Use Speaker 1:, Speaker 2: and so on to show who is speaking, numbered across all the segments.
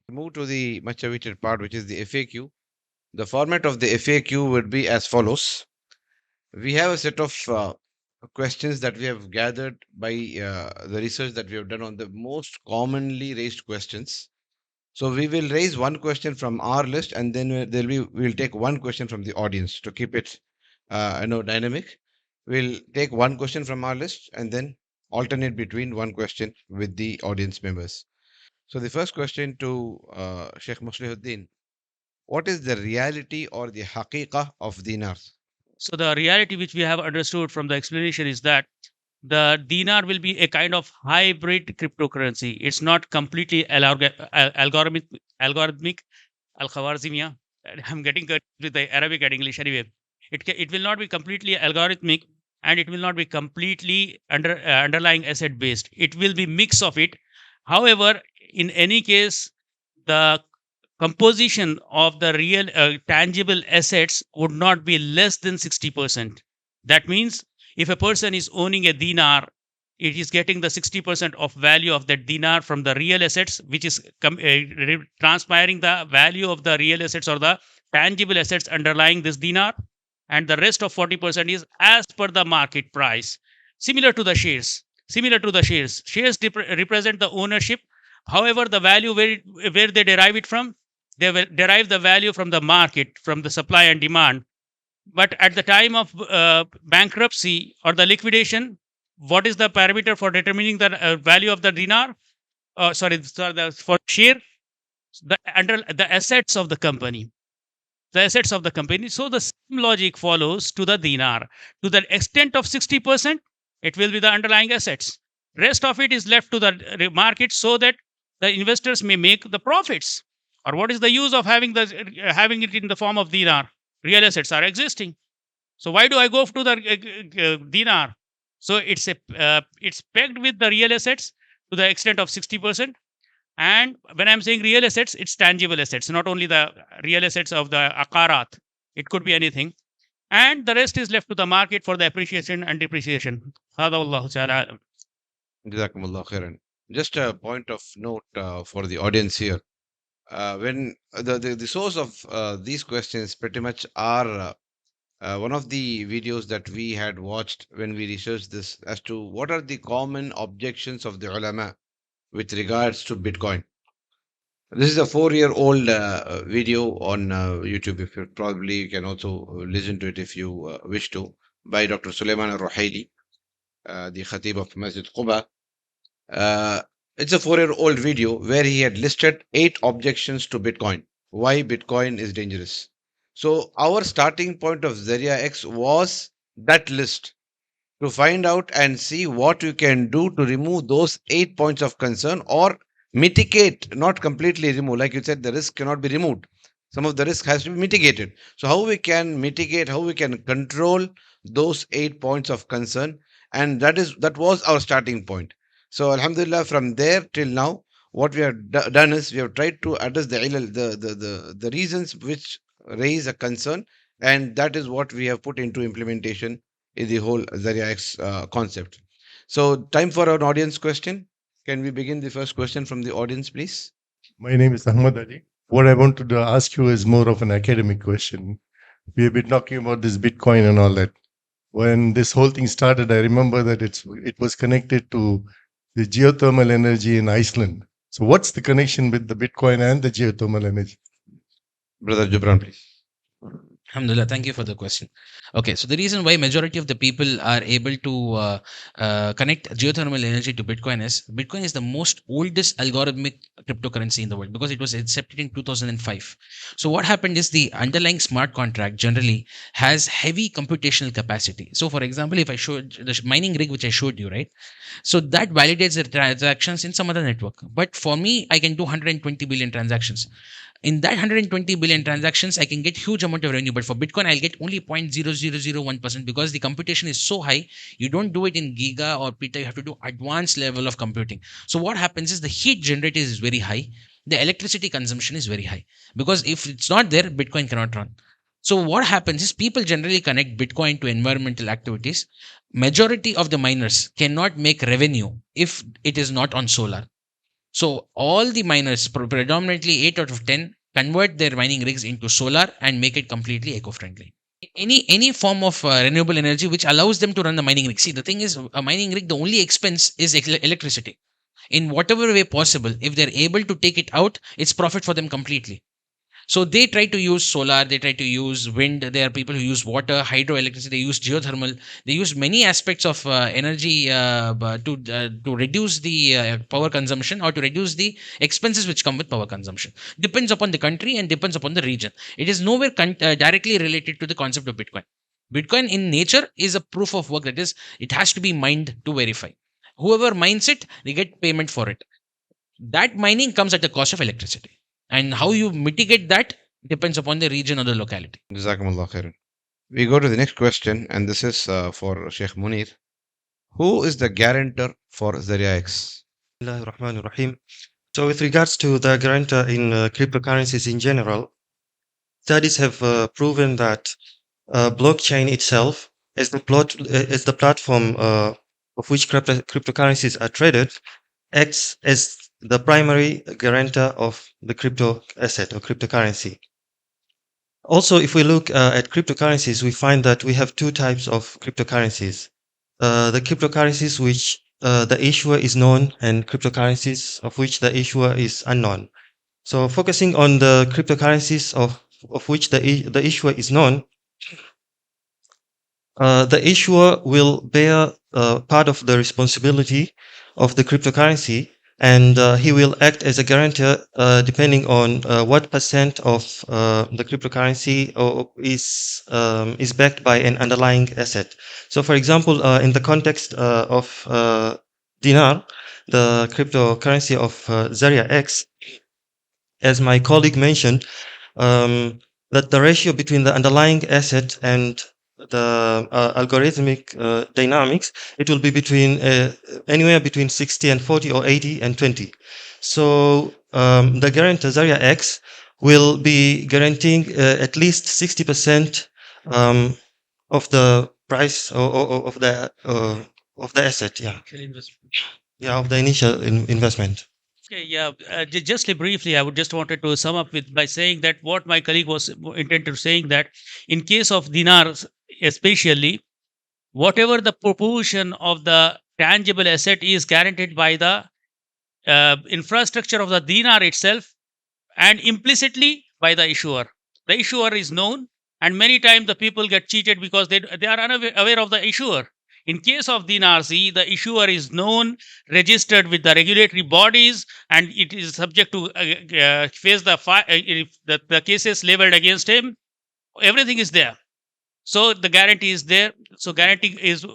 Speaker 1: Move to the much awaited part, which is the FAQ. The format of the FAQ would be as follows. We have a set of questions that we have gathered by the research that we have done on the most commonly raised questions. So we will raise one question from our list, and then we'll take one question from the audience to keep it dynamic. We'll take one question from our list and then alternate between one question with the audience members. So the first question to Sheikh Muslihuddin: what is the reality or the haqiqah of dinars?
Speaker 2: So the reality which we have understood from the explanation is that the dinar will be a kind of hybrid cryptocurrency. It's not completely algorithmic, al-Khwarizmiyah. I'm getting confused with the Arabic and English anyway. It will not be completely algorithmic, and it will not be completely underlying asset based. It will be mix of it. However, in any case, the composition of the real tangible assets would not be less than 60%. That means if a person is owning a dinar, it is getting the 60% of value of that dinar from the real assets, which is transpiring the value of the real assets or the tangible assets underlying this dinar. And the rest of 40% is as per the market price. Similar to the shares. Shares represent the ownership. However, the value where they derive it from, they will derive the value from the market, from the supply and demand. But at the time of bankruptcy or the liquidation, what is the parameter for determining the value of the dinar? For share, the assets of the company. The assets of the company. So the same logic follows to the dinar. To the extent of 60%, it will be the underlying assets. Rest of it is left to the market so that the investors may make the profits. Or what is the use of having it in the form of dinar? Real assets are existing. So why do I go to the dinar? So it's pegged with the real assets to the extent of 60%. And when I'm saying real assets, it's tangible assets, not only the real assets of the akarat. It could be anything. And the rest is left to the market for the appreciation and depreciation. هذا والله تعالى أعلم.
Speaker 1: Jazakumullah khairan. Just a point of note for the audience here. When the source of these questions pretty much are one of the videos that we had watched when we researched this as to what are the common objections of the ulama with regards to Bitcoin. This is a 4-year-old video on YouTube. If you probably you can also listen to it if you wish to, by Dr. Sulaiman al-Ruhaili, the Khatib of Masjid Quba. It's a 4-year-old video where he had listed 8 objections to Bitcoin. Why Bitcoin is dangerous. So our starting point of ZaryahX was that list to find out and see what you can do to remove those 8 points of concern or mitigate, not completely remove. Like you said, the risk cannot be removed. Some of the risk has to be mitigated. So how we can mitigate, how we can control those 8 points of concern, and that was our starting point. So Alhamdulillah, from there till now, what we have done is we have tried to address the reasons which raise a concern, and that is what we have put into implementation in the whole ZaryahX concept. So time for an audience question. Can we begin the first question from the audience, please?
Speaker 3: My name is Ahmad Ali. What I wanted to ask you is more of an academic question. We have been talking about this Bitcoin and all that. When this whole thing started, I remember that it was connected to the geothermal energy in Iceland. So what's the connection with the Bitcoin and the geothermal energy?
Speaker 1: Brother Jubran, please.
Speaker 4: Alhamdulillah, thank you for the question. Okay, so the reason why majority of the people are able to connect geothermal energy to Bitcoin is the most oldest algorithmic cryptocurrency in the world because it was accepted in 2005. So what happened is the underlying smart contract generally has heavy computational capacity. So for example, if I showed the mining rig which I showed you, right? So that validates the transactions in some other network. But for me, I can do 120 billion transactions. In that 120 billion transactions, I can get huge amount of revenue. But for Bitcoin, I'll get only 0.0001% because the computation is so high. You don't do it in giga or peta. You have to do advanced level of computing. So what happens is the heat generated is very high. The electricity consumption is very high because if it's not there, Bitcoin cannot run. So what happens is people generally connect Bitcoin to environmental activities. Majority of the miners cannot make revenue if it is not on solar. So all the miners, predominantly 8 out of 10, convert their mining rigs into solar and make it completely eco-friendly. Any form of renewable energy which allows them to run the mining rig. See, the thing is, a mining rig, the only expense is electricity. In whatever way possible, if they're able to take it out, it's profit for them completely. So they try to use solar, they try to use wind. There are people who use water, hydroelectricity, they use geothermal, they use many aspects of energy to reduce the power consumption or to reduce the expenses which come with power consumption. Depends upon the country and depends upon the region. It is nowhere directly related to the concept of Bitcoin. Bitcoin in nature is a proof of work, that is, it has to be mined to verify. Whoever mines it, they get payment for it. That mining comes at the cost of electricity. And how you mitigate that depends upon the region or the locality.
Speaker 1: Jazakumullah khairan. We go to the next question, and this is for Sheikh Munir. Who is the guarantor for ZaryahX?
Speaker 5: Bismillahirrahmanirrahim. So with regards to the guarantor in cryptocurrencies in general, studies have proven that blockchain itself as the platform of which cryptocurrencies are traded acts as the primary guarantor of the crypto asset or cryptocurrency. Also, if we look at cryptocurrencies, we find that we have two types of cryptocurrencies. The cryptocurrencies which the issuer is known and cryptocurrencies of which the issuer is unknown. So focusing on the cryptocurrencies of which the issuer is known, the issuer will bear part of the responsibility of the cryptocurrency, and he will act as a guarantor depending on what percent of the cryptocurrency is backed by an underlying asset. So, for example, in the context of dinar, the cryptocurrency of ZaryahX, as my colleague mentioned, that the ratio between the underlying asset and the algorithmic dynamics, it will be between anywhere between 60 and 40 or 80 and 20. So the guarantor ZaryahX will be guaranteeing at least 60% of the price or of the asset, of the initial investment.
Speaker 2: Okay, yeah. Just briefly, I would just wanted to sum up with by saying that what my colleague was intended saying, that in case of dinars, especially, whatever the proportion of the tangible asset is guaranteed by the infrastructure of the dinar itself, and implicitly by the issuer. The issuer is known, and many times the people get cheated because they are unaware of the issuer. In case of DNRC, the issuer is known, registered with the regulatory bodies, and it is subject to face the cases leveled against him. Everything is there. So the guarantee is there. So guarantee is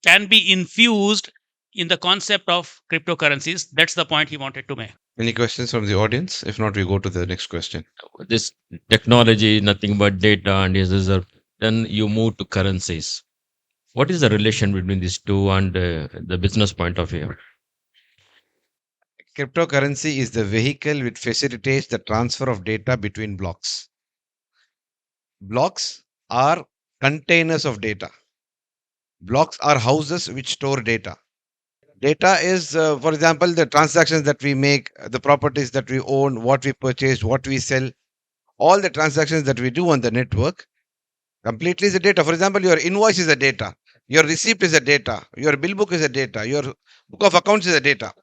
Speaker 2: can be infused in the concept of cryptocurrencies. That's the point he wanted to make.
Speaker 1: Any questions from the audience? If not, we go to the next question.
Speaker 6: This technology, nothing but data and is reserved. Then you move to currencies. What is the relation between these two and the business point of view?
Speaker 1: Cryptocurrency is the vehicle which facilitates the transfer of data between blocks. Blocks are containers of data. Blocks are houses which store data. Data is, for example, the transactions that we make, the properties that we own, what we purchase, what we sell, all the transactions that we do on the network completely is a data. For example, your invoice is a data, your receipt is a data, your bill book is a data, your book of accounts is a data.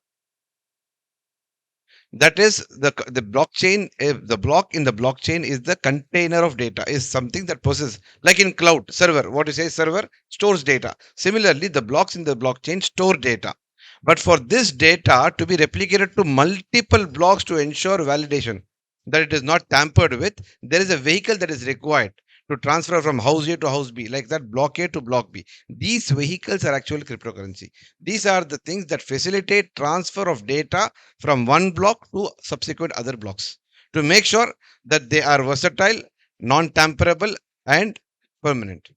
Speaker 1: That is the blockchain. The block in the blockchain is the container of data, is something that possesses, like in cloud server, what you say, server stores data. Similarly, the blocks in the blockchain store data. But for this data to be replicated to multiple blocks to ensure validation that it is not tampered with, there is a vehicle that is required to transfer from house A to house B, like that block A to block B. These vehicles are actual cryptocurrency. These are the things that facilitate transfer of data from one block to subsequent other blocks to make sure that they are versatile, non-tamperable, and permanent.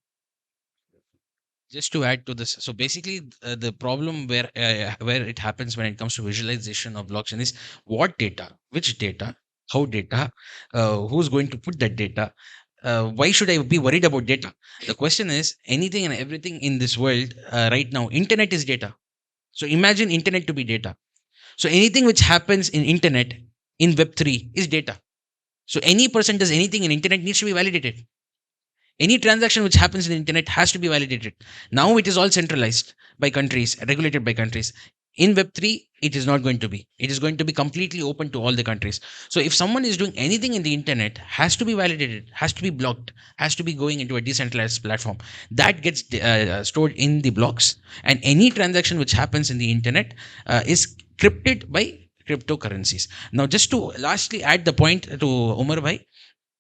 Speaker 4: Just to add to this, so basically the problem where it happens when it comes to visualization of blockchain is what data, which data, how data, who's going to put that data. Why should I be worried about data? The question is, anything and everything in this world right now, internet is data. So imagine internet to be data. So anything which happens in internet in Web3 is data. So any person does anything in internet needs to be validated. Any transaction which happens in the internet has to be validated. Now it is all centralized by countries, regulated by countries. In Web3, it is not going to be. It is going to be completely open to all the countries. So if someone is doing anything in the internet, has to be validated, has to be blocked, has to be going into a decentralized platform. That gets stored in the blocks. And any transaction which happens in the internet is crypted by cryptocurrencies. Now, just to lastly add the point to Umar Bhai,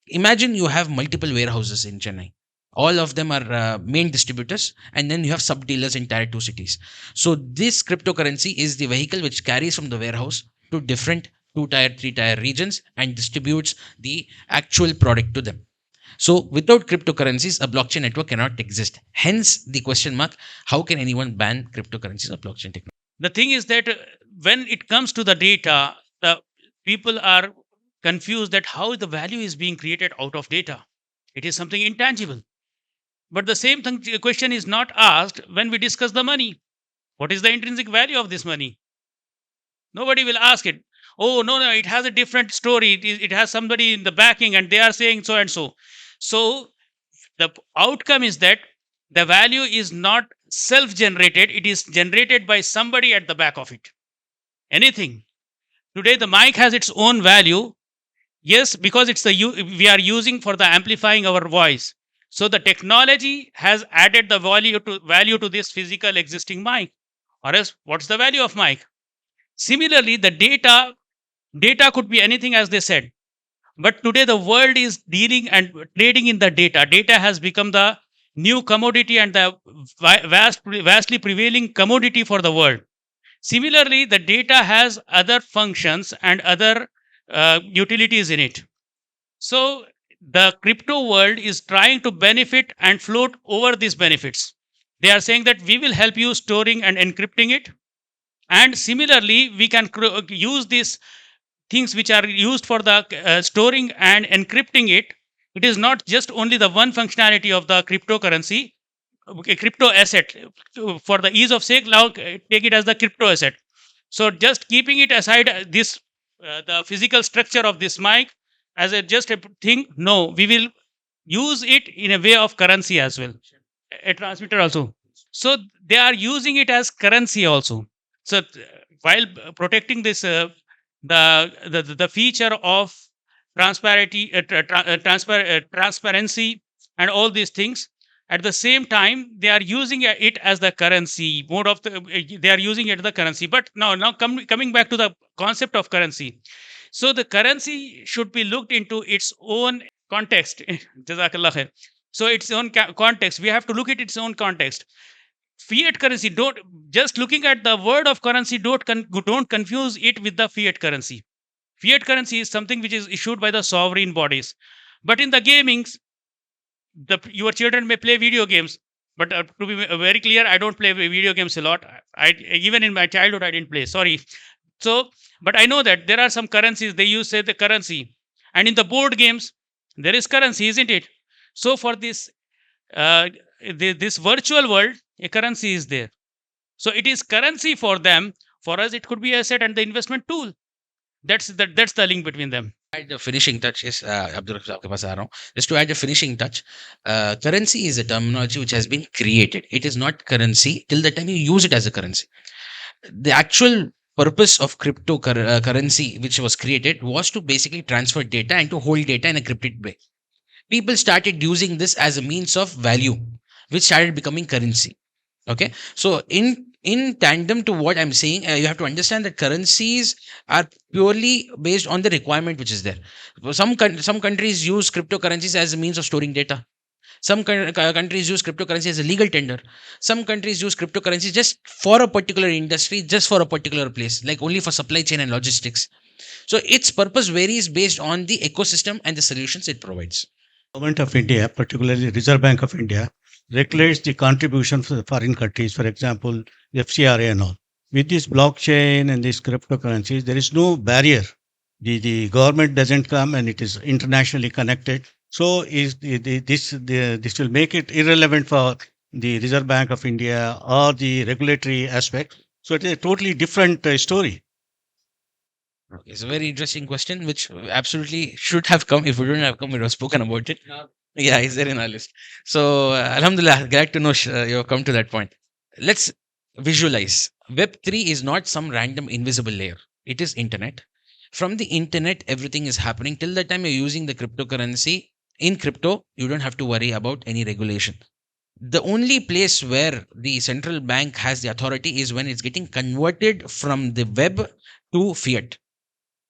Speaker 4: imagine you have multiple warehouses in Chennai. All of them are main distributors, and then you have sub dealers in tier 2 cities. So this cryptocurrency is the vehicle which carries from the warehouse to different 2 tier 3 tier regions and distributes the actual product to them. So without cryptocurrencies, a blockchain network cannot exist. Hence the question mark: how can anyone ban cryptocurrencies or blockchain technology?
Speaker 2: The thing is that when it comes to the data, the people are confused that how the value is being created out of data. It is something intangible. But the same question is not asked when we discuss the money. What is the intrinsic value of this money? Nobody will ask it. Oh, no, it has a different story. It has somebody in the backing and they are saying so and so. So the outcome is that the value is not self-generated. It is generated by somebody at the back of it. Anything. Today, the mic has its own value. Yes, because it's we are using for the amplifying our voice. So the technology has added the value to this physical existing mic. Or else, what's the value of mic? Similarly, the data could be anything, as they said. But today the world is dealing and trading in the data. Data has become the new commodity and the vastly prevailing commodity for the world. Similarly, the data has other functions and other utilities in it. So the crypto world is trying to benefit and float over these benefits. They are saying that we will help you storing and encrypting it. And similarly, we can use these things which are used for the storing and encrypting it. It is not just only the one functionality of the cryptocurrency, crypto asset. For the ease of sake, now take it as the crypto asset. So just keeping it aside, this the physical structure of this mic as just a thing. No, we will use it in a way of currency as well, a transmitter also. So they are using it as currency also. So while protecting this, the feature of transparency and all these things, at the same time they are using it as the currency mode of they are using it as the currency. But now coming back to the concept of currency. So the currency should be looked into its own context. Jazakallah khair. So its own context, we have to look at its own context. Fiat currency, don't just looking at the word of currency, don't confuse it with the fiat currency. Fiat currency is something which is issued by the sovereign bodies. But in the gamings, your children may play video games. But to be very clear, I don't play video games a lot. Even in my childhood, I didn't play. Sorry. So, but I know that there are some currencies, they use, say, the currency. And in the board games, there is currency, isn't it? So for this this virtual world, a currency is there. So it is currency for them. For us, it could be asset and the investment tool. That's the link between them.
Speaker 4: Add the finishing touch is just to add a finishing touch. Currency is a terminology which has been created. It is not currency till the time you use it as a currency. The actual purpose of cryptocurrency which was created was to basically transfer data and to hold data in a encrypted way. People started using this as a means of value, which started becoming currency. Okay, so in tandem to what I'm saying, you have to understand that currencies are purely based on the requirement which is there. Some countries use cryptocurrencies as a means of storing data. Some countries use cryptocurrency as a legal tender. Some countries use cryptocurrency just for a particular industry, just for a particular place, like only for supply chain and logistics. So its purpose varies based on the ecosystem and the solutions it provides.
Speaker 7: Government of India, particularly Reserve Bank of India, regulates the contribution for the foreign countries, for example, FCRA and all. With this blockchain and these cryptocurrencies, there is no barrier. The government doesn't come and it is internationally connected. So this will make it irrelevant for the Reserve Bank of India or the regulatory aspect. So it is a totally different story.
Speaker 4: It's a very interesting question, which absolutely should have come. If we don't have come, we would have spoken about it. Yeah, is there in our list? So, Alhamdulillah, glad to know you have come to that point. Let's visualize. Web3 is not some random invisible layer. It is internet. From the internet, everything is happening. Till the time you're using the cryptocurrency, in crypto, you don't have to worry about any regulation. The only place where the central bank has the authority is when it's getting converted from the web to fiat.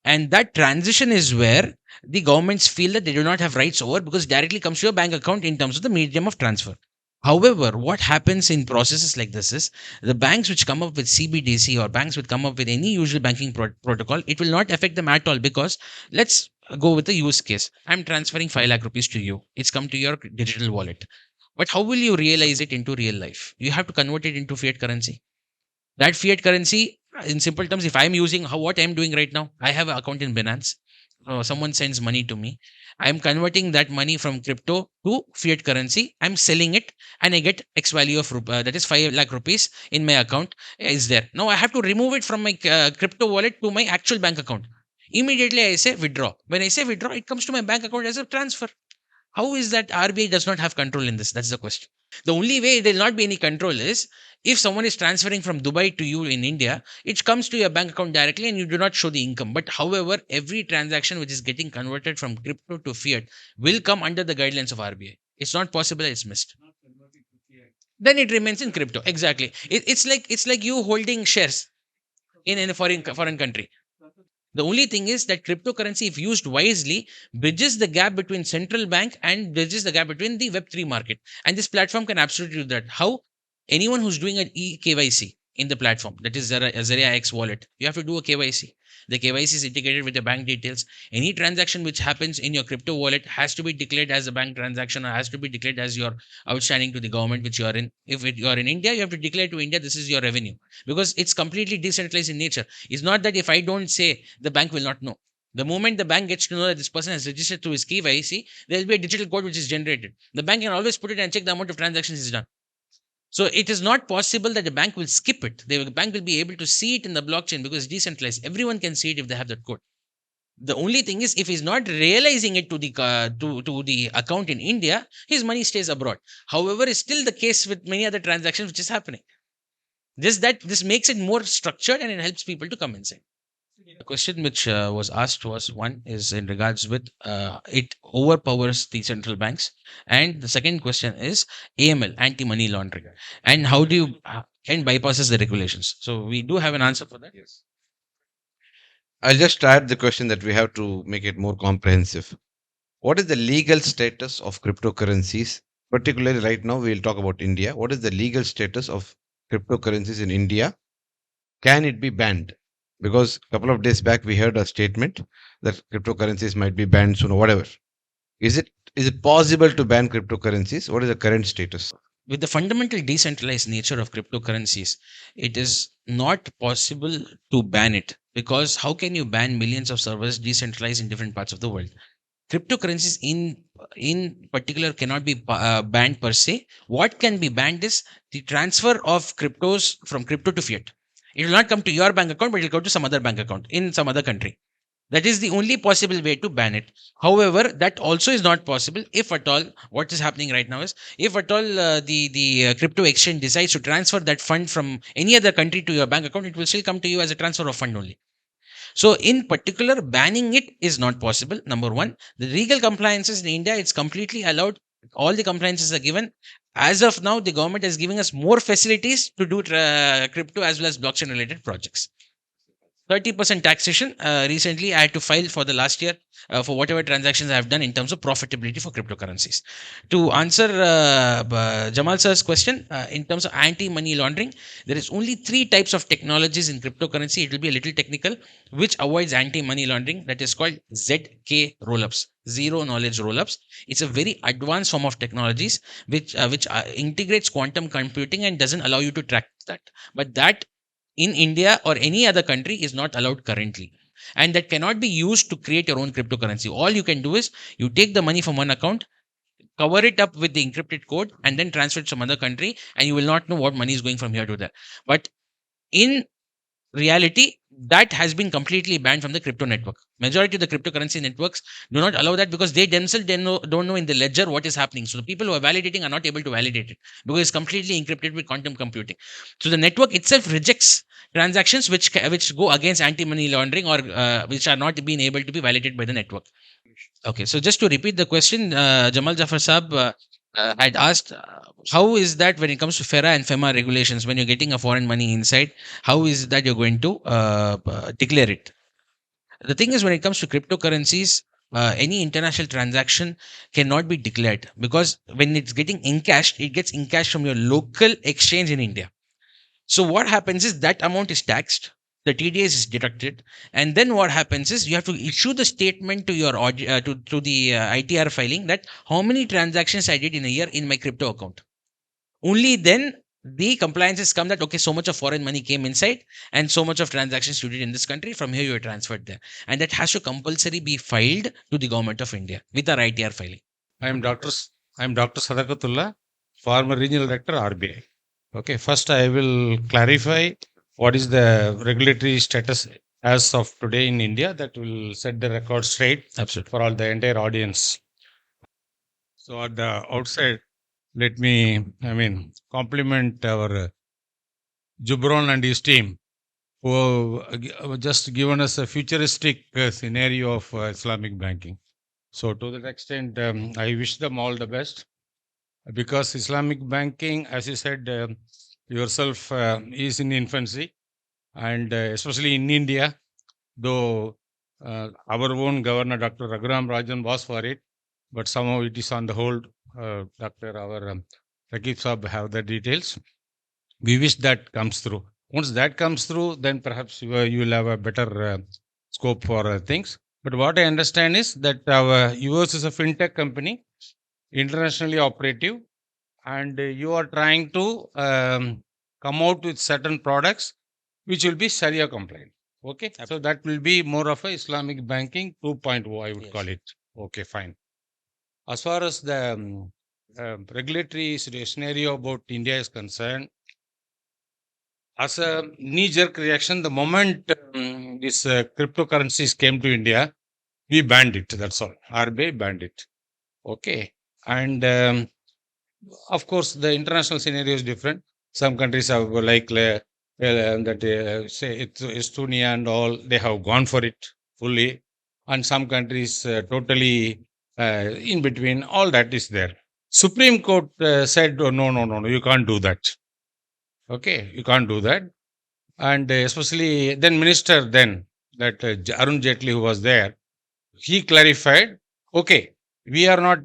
Speaker 4: And that transition is where the governments feel that they do not have rights over, because it directly comes to your bank account in terms of the medium of transfer. However, what happens in processes like this is the banks which come up with CBDC or banks which come up with any usual banking protocol, it will not affect them at all, because let's go with the use case. I'm transferring 5 lakh rupees to you. It's come to your digital wallet. But how will you realize it into real life? You have to convert it into fiat currency. That fiat currency, in simple terms, if I'm using what I'm doing right now, I have an account in Binance. Someone sends money to me. I'm converting that money from crypto to fiat currency. I'm selling it and I get X value of that is 5 lakh rupees in my account is there. Now I have to remove it from my crypto wallet to my actual bank account. Immediately I say withdraw. When I say withdraw, it comes to my bank account as a transfer. How is that RBI does not have control in this? That's the question. The only way there will not be any control is if someone is transferring from Dubai to you in India, it comes to your bank account directly and you do not show the income. But however, every transaction which is getting converted from crypto to fiat will come under the guidelines of RBI. It's not possible, it's missed. Then it remains in crypto. Exactly. It's like you holding shares in a foreign country. The only thing is that cryptocurrency, if used wisely, bridges the gap between central bank and bridges the gap between the Web3 market. And this platform can absolutely do that. How? Anyone who's doing an eKYC in the platform, that is ZaryahX wallet, you have to do a KYC. The KYC is integrated with the bank details. Any transaction which happens in your crypto wallet has to be declared as a bank transaction or has to be declared as your outstanding to the government which you are in. If you are in India, you have to declare to India this is your revenue, because it's completely decentralized in nature. It's not that if I don't say, the bank will not know. The moment the bank gets to know that this person has registered through his KYC, there will be a digital code which is generated. The bank can always put it and check the amount of transactions is done. So it is not possible that the bank will skip it. The bank will be able to see it in the blockchain because it's decentralized. Everyone can see it if they have that code. The only thing is, if he's not realizing it to the to the account in India, his money stays abroad. However, it's still the case with many other transactions which is happening. This makes it more structured and it helps people to come inside. The question which was asked was, one is in regards with it overpowers the central banks, and the second question is AML, anti-money laundering, and how do you can bypasses the regulations. So we do have an answer for that. Yes.
Speaker 1: I'll just add the question that we have to make it more comprehensive. What is the legal status of cryptocurrencies? Particularly right now, we'll talk about India. What is the legal status of cryptocurrencies in India? Can it be banned? Because a couple of days back, we heard a statement that cryptocurrencies might be banned soon or whatever. Is it possible to ban cryptocurrencies? What is the current status?
Speaker 4: With the fundamental decentralized nature of cryptocurrencies, it is not possible to ban it, because how can you ban millions of servers decentralized in different parts of the world? Cryptocurrencies in particular cannot be banned per se. What can be banned is the transfer of cryptos from crypto to fiat. It will not come to your bank account, but it will go to some other bank account in some other country. That is the only possible way to ban it. However, that also is not possible if at all. What is happening right now is, if at all the crypto exchange decides to transfer that fund from any other country to your bank account, it will still come to you as a transfer of fund only. So in particular, banning it is not possible. Number one, the legal compliances in India, it's completely allowed. All the compliances are given. As of now, the government is giving us more facilities to do crypto as well as blockchain related projects. 30% taxation. Recently, I had to file for the last year for whatever transactions I have done in terms of profitability for cryptocurrencies. To answer Jamal sir's question, in terms of anti-money laundering, there is only 3 types of technologies in cryptocurrency. It will be a little technical, which avoids anti-money laundering. That is called ZK rollups, zero knowledge rollups. It's a very advanced form of technologies which integrates quantum computing and doesn't allow you to track that. But that in India or any other country is not allowed currently. And that cannot be used to create your own cryptocurrency. All you can do is you take the money from one account, cover it up with the encrypted code, and then transfer it to some other country, and you will not know what money is going from here to there. But in reality, that has been completely banned from the crypto network. Majority of the cryptocurrency networks do not allow that because they themselves don't know in the ledger what is happening. So the people who are validating are not able to validate it because it's completely encrypted with quantum computing. So the network itself rejects transactions which go against anti-money laundering or which are not being able to be validated by the network. Okay, so just to repeat the question, Jamal Jafar Saab had asked, how is that when it comes to FERA and FEMA regulations, when you're getting a foreign money inside, how is that you're going to declare it? The thing is, when it comes to cryptocurrencies, any international transaction cannot be declared because when it's getting encashed, it gets encashed from your local exchange in India. So what happens is that amount is taxed, the TDS is deducted, and then what happens is you have to issue the statement to your to the ITR filing that how many transactions I did in a year in my crypto account. Only then the compliances come that okay, so much of foreign money came inside and so much of transactions you did in this country, from here you are transferred there, and that has to compulsory be filed to the government of India with our ITR filing.
Speaker 8: I am Dr. Sadaqatullah, former regional director RBI. Okay, first I will clarify what is the regulatory status as of today in India. That will set the record straight
Speaker 4: Absolutely.
Speaker 8: for all the entire audience. So at the outside, let me, compliment our Jubran and his team who have just given us a futuristic scenario of Islamic banking. So to that extent, I wish them all the best because Islamic banking, as you said yourself, is in infancy, and especially in India, though our own governor, Dr. Raghuram Rajan, was for it, but somehow it is on the hold. Dr. Our Rakib Saab have the details. We wish that comes through. Once that comes through, then perhaps you will have a better scope for things. But what I understand is that yours is a fintech company, internationally operative, and you are trying to come out with certain products which will be Sharia compliant. Okay, so that will be more of a Islamic banking 2.0, I would call it. Okay, fine. As far as the regulatory scenario about India is concerned, as a knee-jerk reaction, the moment these cryptocurrencies came to India, we banned it. That's all. RBI banned it. Okay, and of course, the international scenario is different. Some countries have like say Estonia and all, they have gone for it fully, and some countries totally in between. All that is there. Supreme Court said, oh, no, you can't do that. Okay, you can't do that. And especially then minister then that Arun Jaitley who was there, he clarified, okay, we are not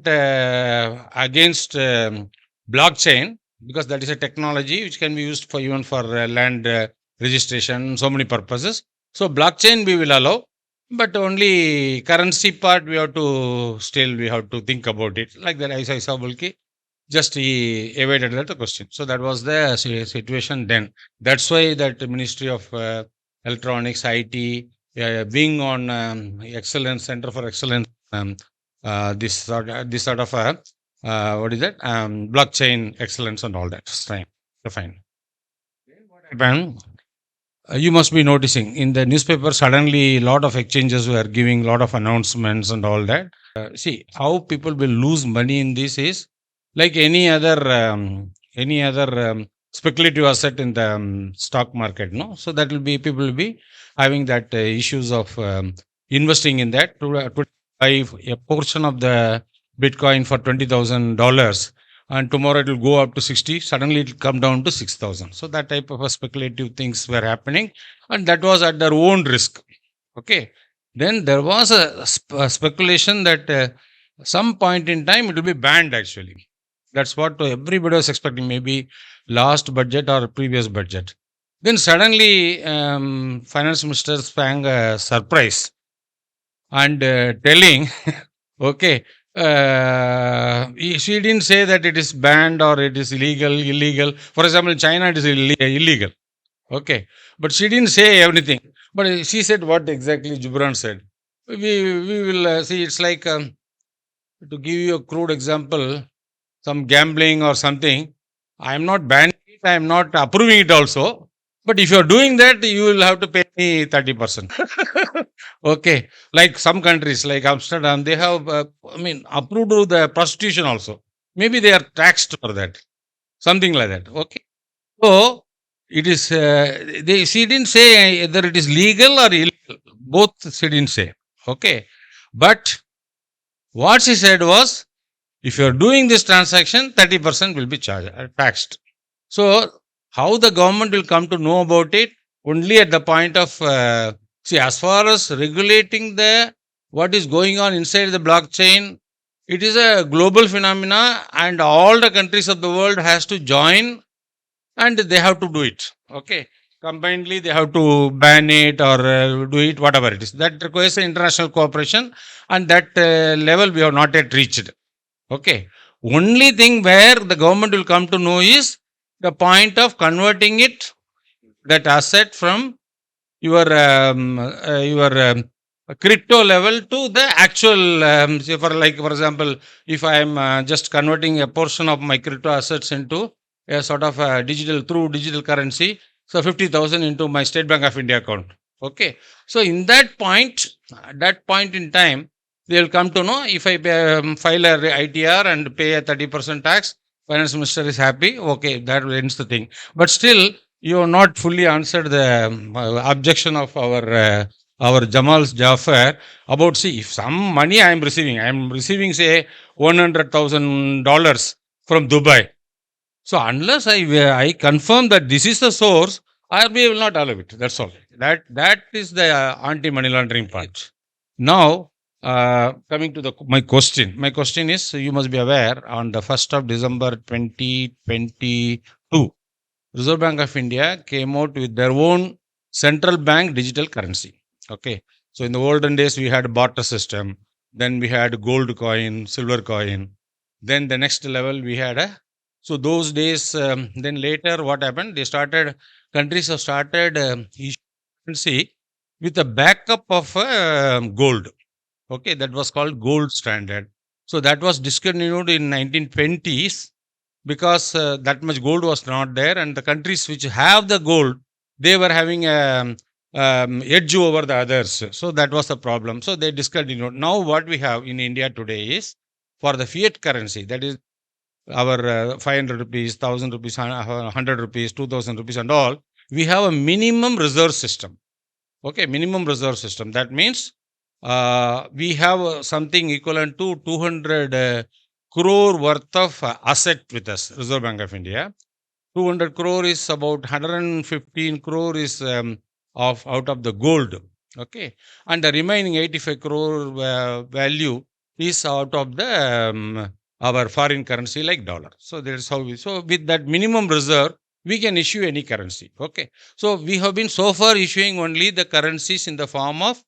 Speaker 8: against blockchain because that is a technology which can be used for even for land registration, so many purposes. So blockchain we will allow, but only currency part we have to think about it. Like that, I saw Bulki, just he evaded that question. So that was the situation then. That's why that Ministry of Electronics, IT, being on excellence, Center for Excellence, this sort of what is that? Blockchain excellence and all that. Fine. What happened? You must be noticing in the newspaper, suddenly a lot of exchanges were giving a lot of announcements and all that. See, how people will lose money in this is like any other speculative asset in the stock market, no? So that will be, people will be having that issues of investing in that to buy a portion of the Bitcoin for $20,000, and tomorrow it will go up to 60. Suddenly it will come down to 6,000. So that type of speculative things were happening, and that was at their own risk. Okay. Then there was a speculation that some point in time it will be banned actually. That's what everybody was expecting, maybe last budget or previous budget. Then suddenly finance minister sprang a surprise and telling, okay, she didn't say that it is banned or it is illegal. For example, in China it is illegal. Okay, but she didn't say everything. But she said what exactly Jubran said. We will see. It's like to give you a crude example, some gambling or something. I am not banning it. I am not approving it also. But if you're doing that, you will have to pay me 30%. Okay. Like some countries, like Amsterdam, they have, approved the prostitution also. Maybe they are taxed for that. Something like that. Okay. So, it is, she didn't say whether it is legal or illegal. Both she didn't say. Okay. But what she said was, if you are doing this transaction, 30% will be charged, taxed. So, how the government will come to know about it? Only at the point of, see, as far as regulating the what is going on inside the blockchain, it is a global phenomena, and all the countries of the world has to join, and they have to do it. Okay, combinedly they have to ban it or do it, whatever it is. That requires international cooperation, and that level we have not yet reached. Okay. Only thing where the government will come to know is the point of converting it, that asset, from your crypto level to the actual, say for example, if I am just converting a portion of my crypto assets into a sort of through digital currency, so 50,000 into my State Bank of India account. Okay. So in that point in time, they will come to know, if I file a ITR and pay a 30% tax, finance minister is happy. Okay, that ends the thing. But still, you have not fully answered the objection of our Jamal Jafar about, see, if some money I am receiving say $100,000 from Dubai. So unless I confirm that this is the source, RBI will not allow it. That's all. That is the anti-money laundering part. Now, coming to my question. My question is, you must be aware, on the 1st of December 2022, Reserve Bank of India came out with their own central bank digital currency. Okay. So in the olden days, we had barter system. Then we had gold coin, silver coin. Then the next level we had so those days, then later what happened? Countries have started issuing currency with a backup of gold. Okay, that was called gold standard. So that was discontinued in 1920s because that much gold was not there, and the countries which have the gold, they were having a edge over the others. So that was the problem. So they discontinued. Now what we have in India today is, for the fiat currency, that is our 500 rupees, 1000 rupees, 100 rupees, 2000 rupees and all, we have a minimum reserve system. Okay, minimum reserve system. That means we have something equivalent to 200 crore worth of asset with us, Reserve Bank of India. 200 crore is about 115 crore is out of the gold. Okay, and the remaining 85 crore value is out of the our foreign currency like dollar. So that is how so with that minimum reserve, we can issue any currency. Okay. So we have been so far issuing only the currencies in the form of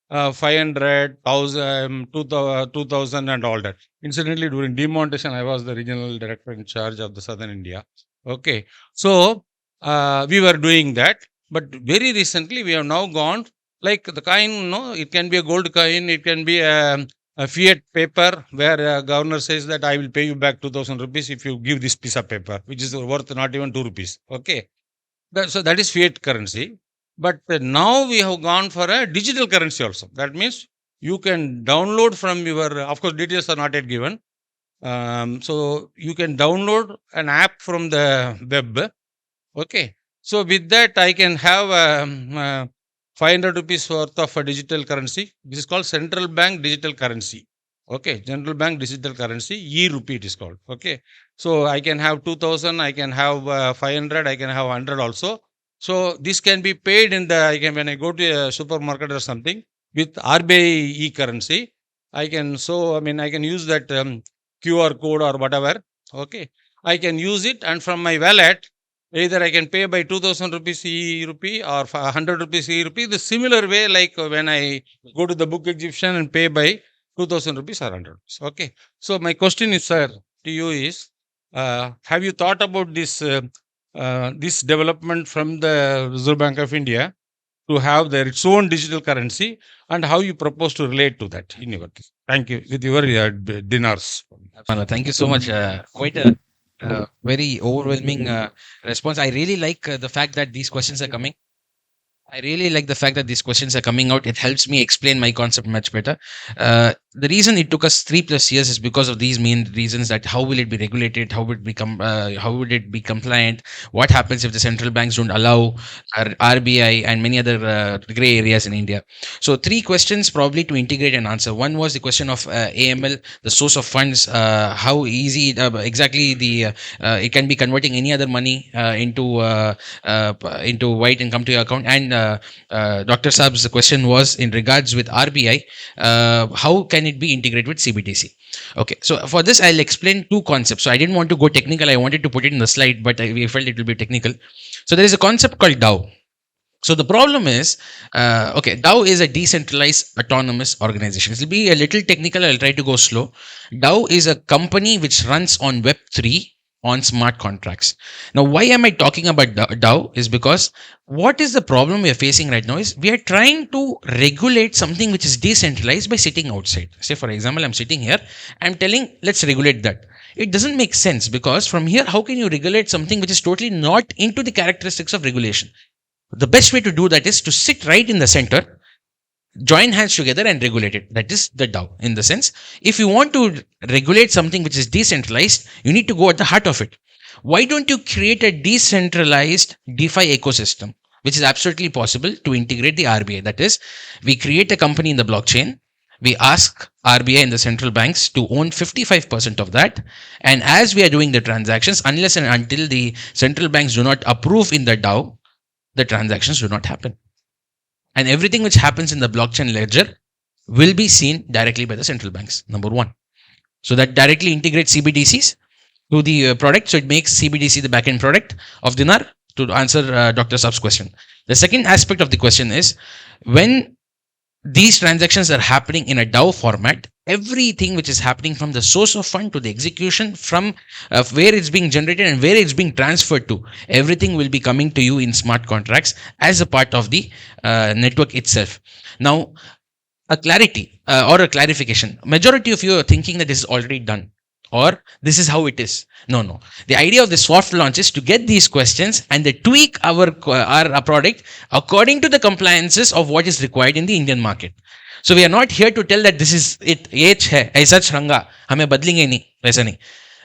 Speaker 8: 500, 1000, 2000 and all that. Incidentally, during demonetization, I was the regional director in charge of the Southern India. Okay. So we were doing that. But very recently, we have now gone, like the coin, no, it can be a gold coin, it can be a fiat paper where a governor says that I will pay you back 2000 rupees if you give this piece of paper, which is worth not even 2 rupees. Okay. So that is fiat currency. But now we have gone for a digital currency also. That means you can download from your, of course, details are not yet given. So you can download an app from the web. Okay. So with that, I can have 500 rupees worth of a digital currency. This is called central bank digital currency. Okay, central bank digital currency, e-rupee it is called. Okay, so I can have 2000, I can have 500, I can have 100 also. So this can be paid in the, when I go to a supermarket or something with RBI e-currency, I can, I can use that QR code or whatever. Okay, I can use it, and from my wallet, either I can pay by 2000 rupees e-rupee or 100 rupees e-rupee, the similar way like when I go to the book exhibition and pay by 2000 rupees or 100 rupees. Okay. So my question is, sir, to you is, have you thought about this development from the Reserve Bank of India to have its own digital currency, and how you propose to relate to that in your case? Thank you. With your dinars.
Speaker 4: Thank you so much. Quite a Very overwhelming response. I really like the fact that these questions are coming. I really like the fact that these questions are coming out. It helps me explain my concept much better. The reason it took us 3+ years is because of these main reasons: that how will it be regulated, how would it be compliant, what happens if the central banks don't allow RBI, and many other gray areas in India. So 3 questions probably to integrate and answer. One was the question of AML, the source of funds, how easy exactly it can be converting any other money into white and come to your account. And Dr. Saab's question was in regards with RBI, how can it be integrated with CBDC? Okay, so for this, I'll explain 2 concepts. So I didn't want to go technical. I wanted to put it in the slide, but we felt it will be technical. So there is a concept called DAO. So the problem is, DAO is a decentralized autonomous organization. It will be a little technical. I'll try to go slow. DAO is a company which runs on Web3 on smart contracts. Now, why am I talking about DAO? Is because what is the problem we are facing right now is we are trying to regulate something which is decentralized by sitting outside. Say, for example, I'm sitting here, I'm telling, let's regulate that. It doesn't make sense, because from here, how can you regulate something which is totally not into the characteristics of regulation? The best way to do that is to sit right in the center, join hands together and regulate it. That is the DAO. In the sense, if you want to regulate something which is decentralized, you need to go at the heart of it. Why don't you create a decentralized DeFi ecosystem, which is absolutely possible to integrate the RBI? That is, we create a company in the blockchain. We ask RBI and the central banks to own 55% of that. And as we are doing the transactions, unless and until the central banks do not approve in the DAO, the transactions do not happen. And everything which happens in the blockchain ledger will be seen directly by the central banks. Number one. So that directly integrates CBDCs to the product. So it makes CBDC the backend product of Dinar, to answer Dr. Saab's question. The second aspect of the question is, when these transactions are happening in a DAO format, everything which is happening from the source of fund to the execution, from where it's being generated and where it's being transferred to, everything will be coming to you in smart contracts as a part of the network itself. Now, a clarity or a clarification. Majority of you are thinking that this is already done, or this is how it is. No. The idea of the soft launch is to get these questions and they tweak our product according to the compliances of what is required in the Indian market. So we are not here to tell that this is it. Age hai, aisa ranga, hame badlenge nahi, waisa nahi.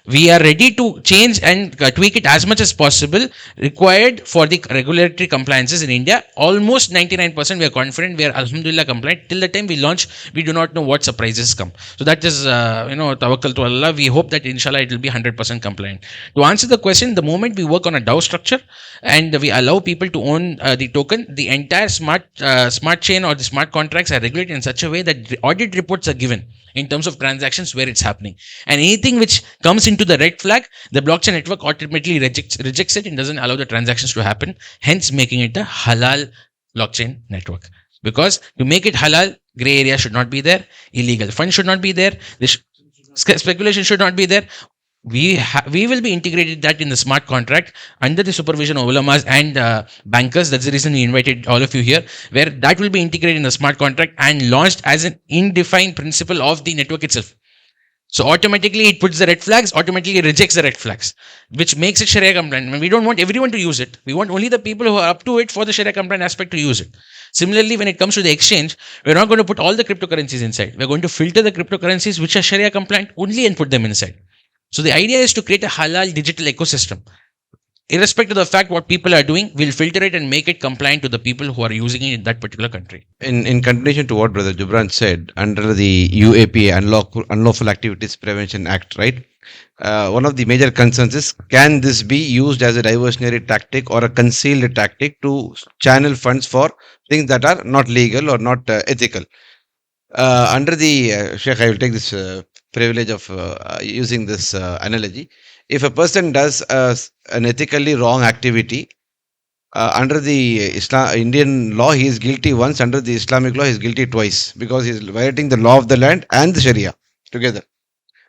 Speaker 4: We are ready to change and tweak it as much as possible, required for the regulatory compliances in India. Almost 99% we are confident we are Alhamdulillah compliant. Till the time we launch, we do not know what surprises come. So that is, tawakkal to Allah. We hope that inshallah it will be 100% compliant. To answer the question, the moment we work on a DAO structure and we allow people to own the token, the entire smart chain or the smart contracts are regulated in such a way that the audit reports are given in terms of transactions where it's happening. And anything which comes into the red flag, the blockchain network automatically rejects it and doesn't allow the transactions to happen, hence making it a halal blockchain network. Because to make it halal, gray area should not be there, illegal funds should not be there, speculation should not be there. We will be integrated that in the smart contract under the supervision of ulamas and bankers. That's the reason we invited all of you here, where that will be integrated in the smart contract and launched as an indefined principle of the network itself. So automatically it puts the red flags, automatically rejects the red flags, which makes it Sharia compliant. We don't want everyone to use it. We want only the people who are up to it for the Sharia compliant aspect to use it. Similarly, when it comes to the exchange, we're not going to put all the cryptocurrencies inside. We're going to filter the cryptocurrencies which are Sharia compliant only and put them inside. So the idea is to create a halal digital ecosystem. Irrespective of the fact what people are doing, we'll filter it and make it compliant to the people who are using it in that particular country.
Speaker 1: In continuation to what Brother Jubran said, under the UAP, Unlawful Activities Prevention Act, right? One of the major concerns is, can this be used as a diversionary tactic or a concealed tactic to channel funds for things that are not legal or not ethical? Under the Sheikh, I will take this privilege of using this analogy. If a person does an ethically wrong activity, under the Indian law, he is guilty once. Under the Islamic law, he is guilty twice, because he is violating the law of the land and the Sharia together.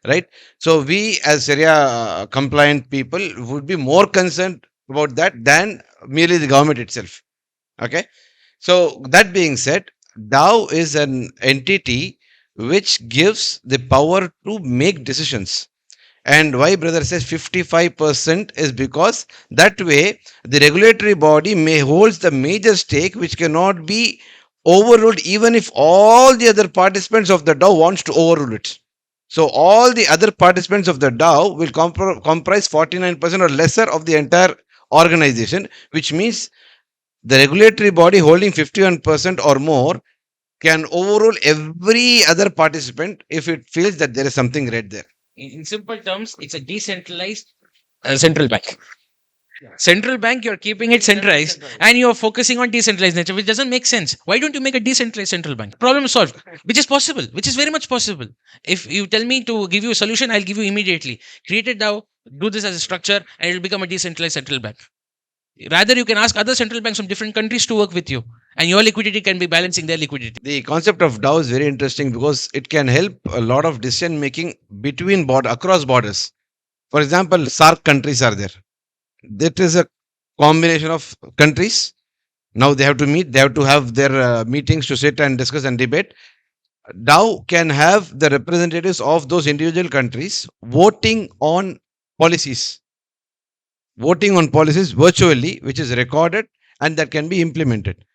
Speaker 1: Right? So we as Sharia compliant people would be more concerned about that than merely the government itself. Okay? So that being said, DAO is an entity which gives the power to make decisions. And why brother says 55% is because that way the regulatory body may holds the major stake which cannot be overruled even if all the other participants of the DAO wants to overrule it. So all the other participants of the DAO will comprise 49% or lesser of the entire organization, which means the regulatory body holding 51% or more can overrule every other participant if it feels that there is something red there.
Speaker 4: In simple terms, it's a decentralized central bank. Central bank, you're keeping it centralized and you're focusing on decentralized nature, which doesn't make sense. Why don't you make a decentralized central bank? Problem solved, which is possible, which is very much possible. If you tell me to give you a solution, I'll give you immediately. Create it now, do this as a structure, and it'll become a decentralized central bank. Rather, you can ask other central banks from different countries to work with you, and your liquidity can be balancing their liquidity.
Speaker 1: The concept of DAO is very interesting because it can help a lot of decision making between across borders. For example, SAARC countries are there. That is a combination of countries. Now they have to meet, they have to have their meetings to sit and discuss and debate. DAO can have the representatives of those individual countries voting on policies virtually, which is recorded and that can be implemented.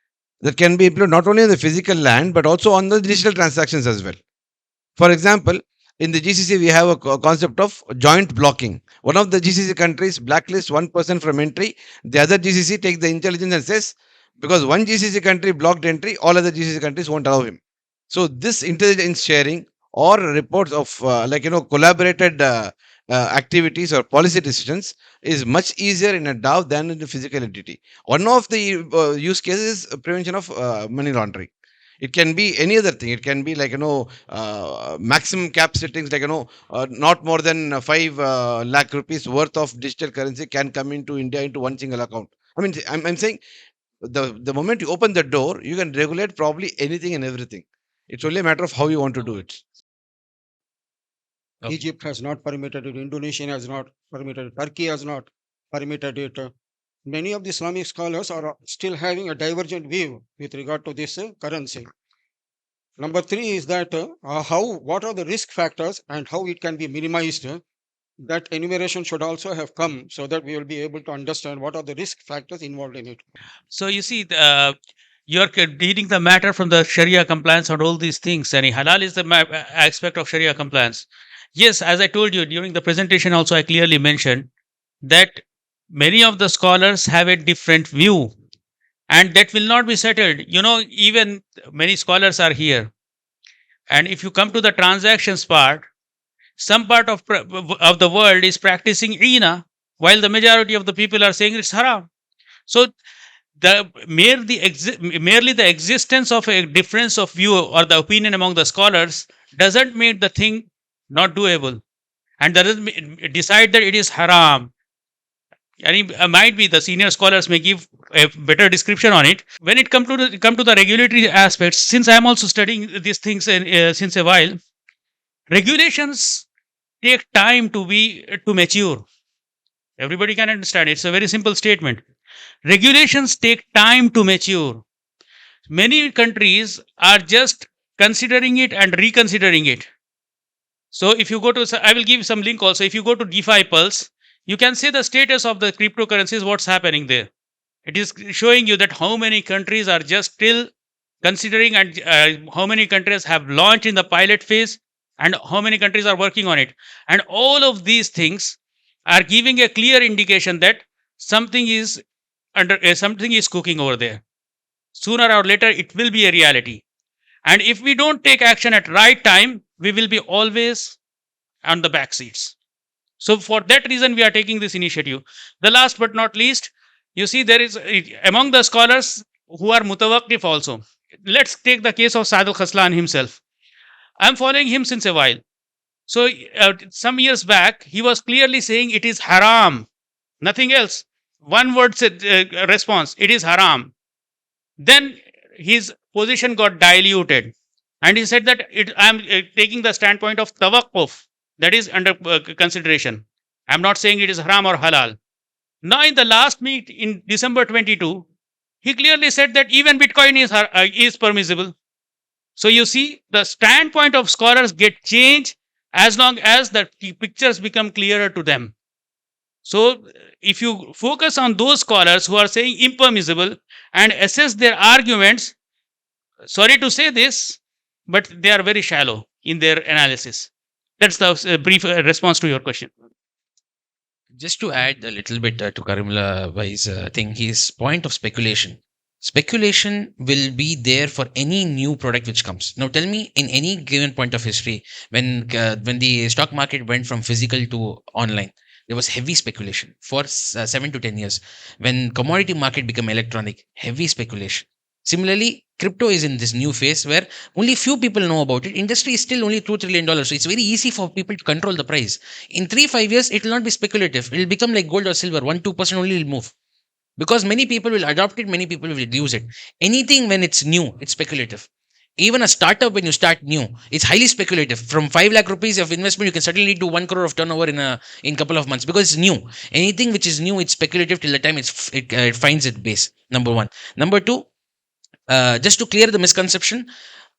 Speaker 1: That can be implemented not only on the physical land but also on the digital transactions as well. For example, in the GCC, we have a concept of joint blocking. One of the GCC countries blacklists one person from entry. The other GCC take the intelligence and says, because one GCC country blocked entry, all other GCC countries won't allow him. So this intelligence sharing or reports of collaborated activities or policy decisions is much easier in a DAO than in a physical entity. One of the use cases is prevention of money laundering. It can be any other thing. It can be maximum cap settings, not more than 5 lakh rupees worth of digital currency can come into India into one single account. I mean, I'm saying the moment you open the door, you can regulate probably anything and everything. It's only a matter of how you want to do it.
Speaker 4: Okay.
Speaker 9: Egypt has not permitted it. Indonesia has not permitted it. Turkey has not permitted it. Many of the Islamic scholars are still having a divergent view with regard to this currency. Number 3 is that what are the risk factors and how it can be minimized. That enumeration should also have come so that we will be able to understand what are the risk factors involved in it.
Speaker 2: So you see, you're reading the matter from the Sharia compliance and all these things. And halal is the aspect of Sharia compliance. Yes, as I told you during the presentation, also I clearly mentioned that many of the scholars have a different view, and that will not be settled. Even many scholars are here, and if you come to the transactions part, some part of the world is practicing ina, while the majority of the people are saying it's haram. So merely the existence of a difference of view or the opinion among the scholars doesn't make the thing not doable, and doesn't decide that it is haram. And it might be the senior scholars may give a better description on it. When it come to the regulatory aspects, since I am also studying these things since a while, regulations take time to mature. Everybody can understand. It's a very simple statement. Regulations take time to mature. Many countries are just considering it and reconsidering it. So if you go to, I will give some link also. If you go to DeFi Pulse, you can see the status of the cryptocurrencies, what's happening there. It is showing you that how many countries are just still considering, and how many countries have launched in the pilot phase, and how many countries are working on it. And all of these things are giving a clear indication that something is cooking over there. Sooner or later, it will be a reality. And if we don't take action at right time, we will be always on the back seats. So for that reason, we are taking this initiative. The last but not least, you see, there is among the scholars who are mutawaqqif also. Let's take the case of Saad al-Khaslan himself. I'm following him since a while. So some years back, he was clearly saying it is haram. Nothing else. One word said, response, it is haram. Then his position got diluted. And he said that I'm taking the standpoint of tawaqquf. That is under consideration. I'm not saying it is haram or halal. Now in the last meet in December 22, he clearly said that even Bitcoin is permissible. So you see, the standpoint of scholars get changed as long as the pictures become clearer to them. So if you focus on those scholars who are saying impermissible and assess their arguments, sorry to say this, but they are very shallow in their analysis. That's the brief response to your question.
Speaker 4: Just to add a little bit to Karimullah Bhai's thing, his point of speculation. Speculation will be there for any new product which comes. Now, tell me, in any given point of history, when the stock market went from physical to online, there was heavy speculation for 7 to 10 years. When commodity market became electronic, heavy speculation. Similarly, crypto is in this new phase where only few people know about it. Industry is still only $2 trillion. So it's very easy for people to control the price. In 3-5 years, it will not be speculative. It will become like gold or silver. 1-2% only will move. Because many people will adopt it, many people will use it. Anything when it's new, it's speculative. Even a startup when you start new, it's highly speculative. From 5 lakh rupees of investment, you can certainly do 1 crore of turnover in couple of months because it's new. Anything which is new, it's speculative till the time it finds its base. Number one. Number two, just to clear the misconception,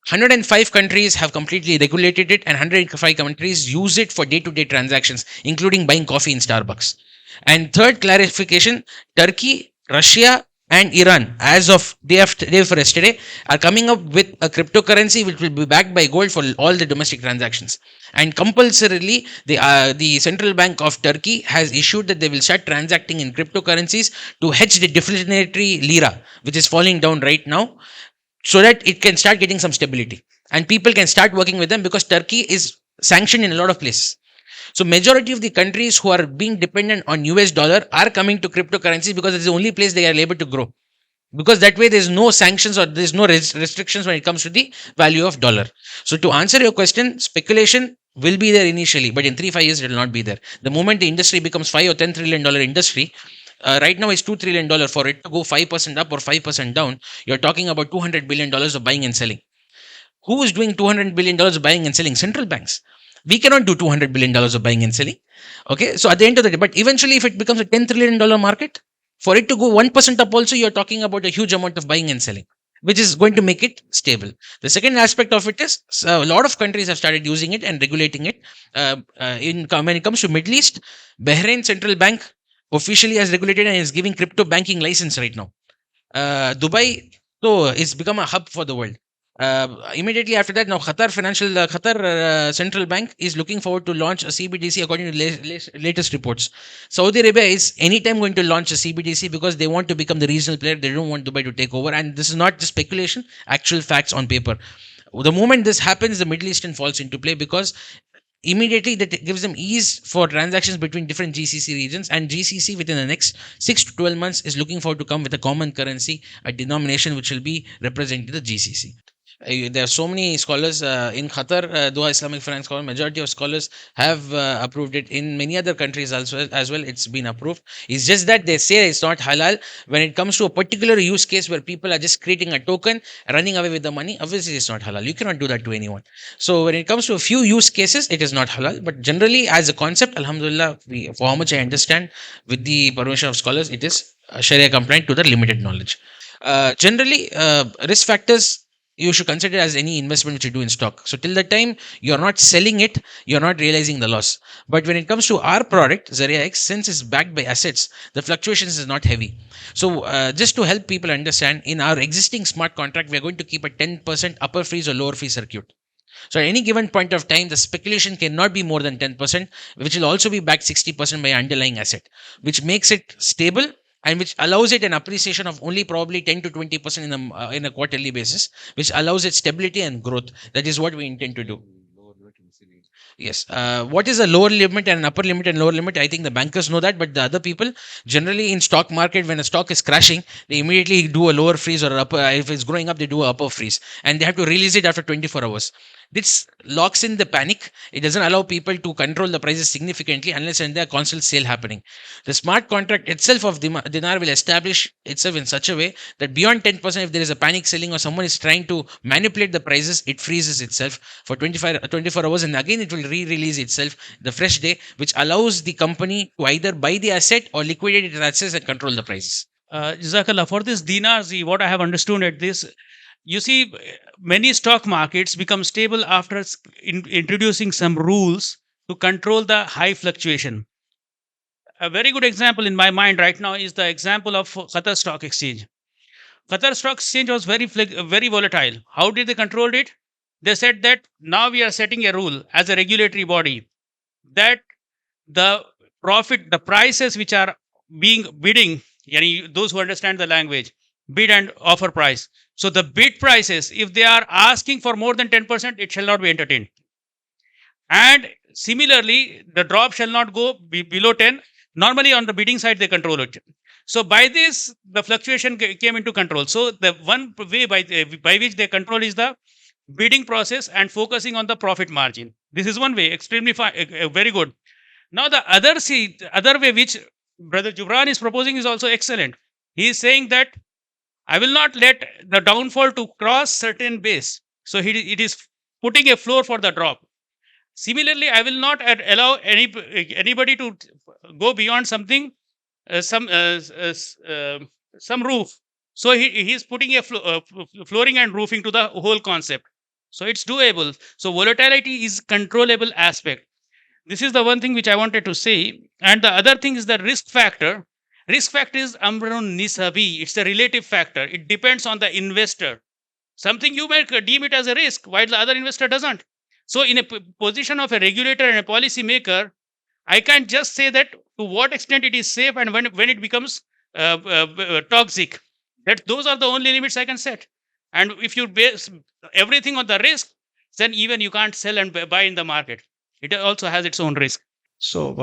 Speaker 4: 105 countries have completely regulated it and 105 countries use it for day-to-day transactions, including buying coffee in Starbucks. And third clarification, Turkey, Russia and Iran, as of day for yesterday, are coming up with a cryptocurrency which will be backed by gold for all the domestic transactions. And compulsorily, the Central Bank of Turkey has issued that they will start transacting in cryptocurrencies to hedge the deflationary lira, which is falling down right now, so that it can start getting some stability. And people can start working with them because Turkey is sanctioned in a lot of places. So majority of the countries who are being dependent on US dollar are coming to cryptocurrencies because it's the only place they are able to grow. Because that way there's no sanctions or there's no restrictions when it comes to the value of dollar. So to answer your question, speculation will be there initially, but in 3-5 years it will not be there. The moment the industry becomes $5 or $10 trillion industry, right now it's $2 trillion. For it to go 5% up or 5% down, you're talking about $200 billion of buying and selling. Who is doing $200 billion of buying and selling? Central banks. We cannot do $200 billion of buying and selling. Okay. So at the end of the day, but eventually if it becomes a $10 trillion market, for it to go 1% up also, you're talking about a huge amount of buying and selling, which is going to make it stable. The second aspect of it is a lot of countries have started using it and regulating it. When it comes to Middle East, Bahrain Central Bank officially has regulated and is giving crypto banking license right now. Dubai, so it's become a hub for the world. Immediately after that, now Qatar Central Bank is looking forward to launch a CBDC according to latest reports. Saudi Arabia is anytime going to launch a CBDC because they want to become the regional player. They don't want Dubai to take over. And this is not just speculation, actual facts on paper. The moment this happens, the Middle Eastern falls into play because immediately that gives them ease for transactions between different GCC regions, and GCC within the next 6 to 12 months is looking forward to come with a common currency, a denomination which will be representing the GCC. There are so many scholars in Qatar, Doha Islamic Finance Scholar, majority of scholars have approved it. In many other countries as well, it's been approved. It's just that they say it's not halal. When it comes to a particular use case where people are just creating a token, running away with the money, obviously it's not halal. You cannot do that to anyone. So when it comes to a few use cases, it is not halal. But generally, as a concept, Alhamdulillah, for how much I understand, with the permission of scholars, it is Sharia compliant to the limited knowledge. Generally, risk factors you should consider as any investment which you do in stock. So till the time you're not selling it, you're not realizing the loss. But when it comes to our product, ZaryahX, since it's backed by assets, the fluctuations is not heavy. So just to help people understand, in our existing smart contract, we're going to keep a 10% upper freeze or lower freeze circuit. So at any given point of time, the speculation cannot be more than 10%, which will also be backed 60% by underlying asset, which makes it stable and which allows it an appreciation of only probably 10 to 20% in a quarterly basis, which allows it stability and growth. That is what we intend to do. Yes. What is a lower limit and an upper limit and lower limit? I think the bankers know that, but the other people, generally in stock market, when a stock is crashing, they immediately do a lower freeze, or upper. If it's growing up, they do an upper freeze, and they have to release it after 24 hours. This locks in the panic. It doesn't allow people to control the prices significantly unless and there are constant sale happening. The smart contract itself of dinar will establish itself in such a way that beyond 10%, if there is a panic selling or someone is trying to manipulate the prices, it freezes itself for 24 hours, and again it will re-release itself the fresh day, which allows the company to either buy the asset or liquidate its assets and control the prices.
Speaker 2: Jazakallah. For this dinars, what I have understood at this, You see, many stock markets become stable after introducing some rules to control the high fluctuation. A very good example in my mind right now is the example of Qatar Stock Exchange. Qatar Stock Exchange was very volatile. How did they control it? They said that now we are setting a rule as a regulatory body that the the prices which are being bidding, yani those who understand the language, bid and offer price. So the bid prices, if they are asking for more than 10%, it shall not be entertained. And similarly, the drop shall not go below 10. Normally on the bidding side, they control it. So by this, the fluctuation came into control. So the one way by which they control is the bidding process and focusing on the profit margin. This is one way, extremely very good. Now the other way which Brother Jubran is proposing is also excellent. He is saying that I will not let the downfall to cross certain base. So it is putting a floor for the drop. Similarly, I will not allow anybody to go beyond something, some roof. So he is putting a flooring and roofing to the whole concept. So it's doable. So volatility is controllable aspect. This is the one thing which I wanted to say. And the other thing is the risk factor. Risk factor is amrun nisabi. It's a relative factor. It depends on the investor. Something you may deem it as a risk, while the other investor doesn't. So in a position of a regulator and a policy maker, I can't just say that to what extent it is safe and when it becomes toxic. That those are the only limits I can set. And if you base everything on the risk, then even you can't sell and buy in the market. It also has its own risk.
Speaker 10: So,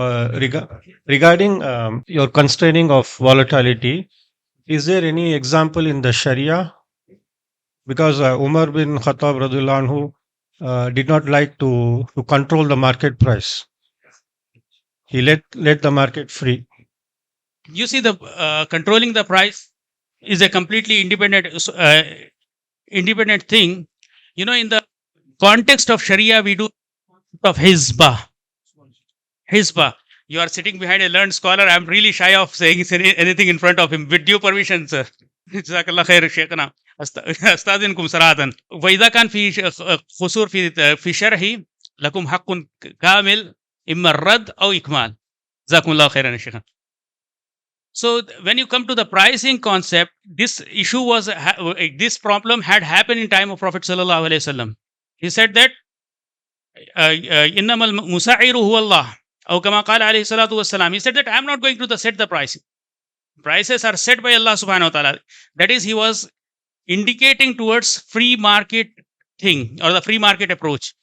Speaker 10: regarding your constraining of volatility, is there any example in the Sharia? Because Umar bin Khattab radhiyallahu anhu did not like to control the market price. He let the market free.
Speaker 2: You see, the controlling the price is a completely independent thing. You know, in the context of Sharia, we do of Hizbah. You are sitting behind a learned scholar. I'm really shy of saying anything in front of him. With due permission, sir. Jazakallah khair, Sheikhana. أستاذنكم صراحة. وإذا كان في قصور في شرحي لكم حق كامل إما الرد أو إكمال. جزاكم الله خيرا يا شيخنا. So when you come to the pricing concept, this issue was this problem had happened in time of Prophet sallallahu alaihi wasallam. He said that إنما المسعر هو الله أو كما قال عليه الصلاة والسلام. He said that I am not going to set the price. Prices are set by Allah subhanahu wa ta'ala. That is, he was indicating towards free market thing or the free market approach.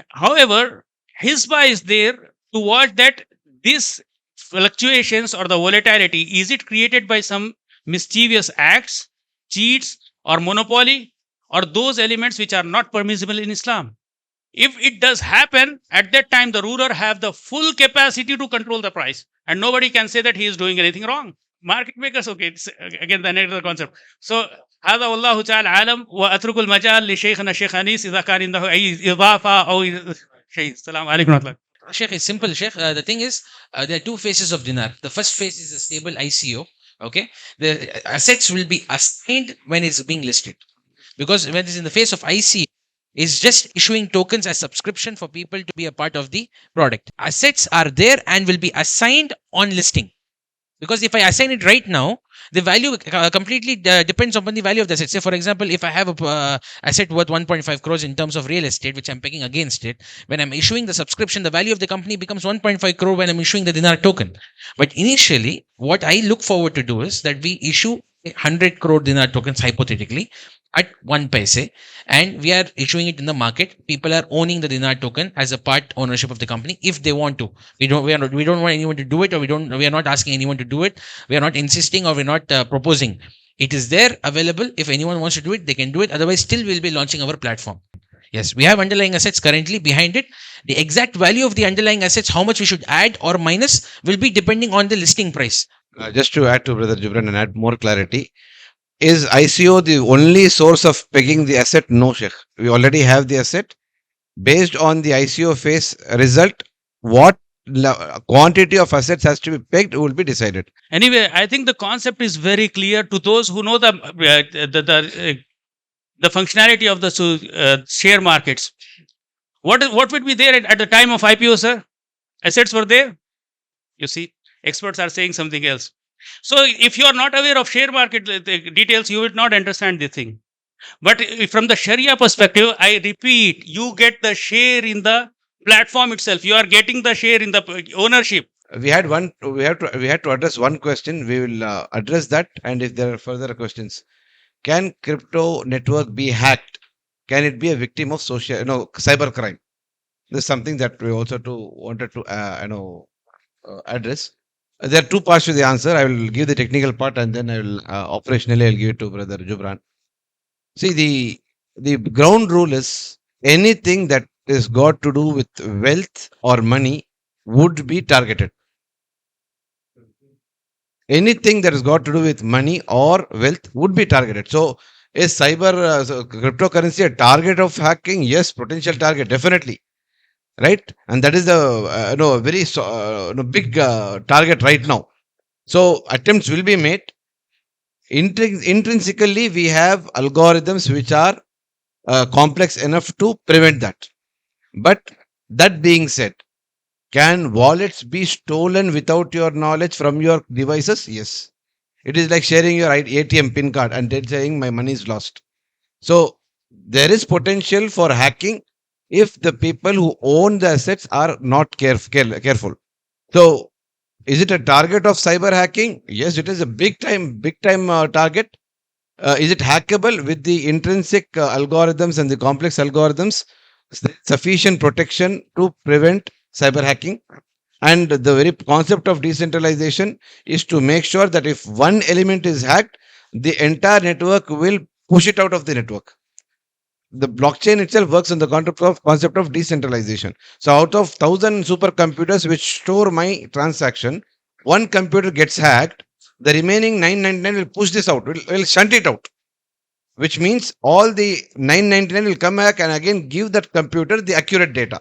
Speaker 2: However, Hizbah is there to watch that this fluctuations or the volatility, is it created by some mischievous acts, cheats or monopoly or those elements which are not permissible in Islam. If it does happen, at that time the ruler have the full capacity to control the price and nobody can say that he is doing anything wrong. Market makers, okay, it's again the another concept. So هذا والله تعالى عالم وأترك المجال لشيخنا الشيخ أنيس إذا كان عنده أي إضافة أو شيء. السلام عليكم ورحمة الله.
Speaker 4: Sheikh, it's simple, Sheikh. The thing is, there are two phases of dinar. The first phase is a stable ICO. Okay, the assets will be assigned when it's being listed, because when it's in the phase of ICO, it's just issuing tokens as subscription for people to be a part of the product. Assets are there and will be assigned on listing. Because if I assign it right now, the value completely depends upon the value of the asset. Say, for example, if I have a asset worth 1.5 crores in terms of real estate, which I'm picking against it, when I'm issuing the subscription, the value of the company becomes 1.5 crore when I'm issuing the dinar token. But initially, what I look forward to do is that we issue 100 crore dinar tokens hypothetically at 1 paise, and we are issuing it in the market. People are owning the dinar token as a part ownership of the company if they want to. We don't want anyone to do it, or we are not asking anyone to do it. We are not insisting, or we're not proposing. It is there available. If anyone wants to do it, they can do it. Otherwise, still we'll be launching our platform. Yes, we have underlying assets currently behind it. The exact value of the underlying assets, how much we should add or minus, will be depending on the listing price.
Speaker 1: Just to add to Brother Jubran and add more clarity, is ICO the only source of pegging the asset? No, Sheikh. We already have the asset. Based on the ICO phase result, what quantity of assets has to be pegged will be decided.
Speaker 2: Anyway, I think the concept is very clear to those who know the the functionality of the share markets. What would be there at the time of IPO, sir? Assets were there. You see, experts are saying something else. So if you are not aware of share market the details, you will not understand the thing. But from the Sharia perspective, I repeat, you get the share in the platform itself. You are getting the share in the ownership.
Speaker 1: We had to address one question. We will address that, and if there are further questions, can crypto network be hacked? Can it be a victim of cyber crime? This is something that we also wanted to address. There are two parts to the answer. I will give the technical part, and then I will operationally I'll give it to Brother Jubran. See, the ground rule is anything that is got to do with wealth or money would be targeted. Anything that has got to do with money or wealth would be targeted. So, is cryptocurrency a target of hacking? Yes, potential target, definitely, right? And that is the very big target right now. So, attempts will be made. Intrinsically, we have algorithms which are complex enough to prevent that. But that being said, can wallets be stolen without your knowledge from your devices? Yes. It is like sharing your ATM PIN card and then saying my money is lost. So there is potential for hacking if the people who own the assets are not careful. So is it a target of cyber hacking? Yes, it is a big time target. Is it hackable with the intrinsic algorithms and the complex algorithms? Sufficient protection to prevent cyber hacking. And the very concept of decentralization is to make sure that if one element is hacked, the entire network will push it out of the network. The blockchain itself works on the concept of decentralization. So out of 1,000 supercomputers which store my transaction, one computer gets hacked, the remaining 999 will push this out, will shunt it out, which means all the 999 will come back and again give that computer the accurate data.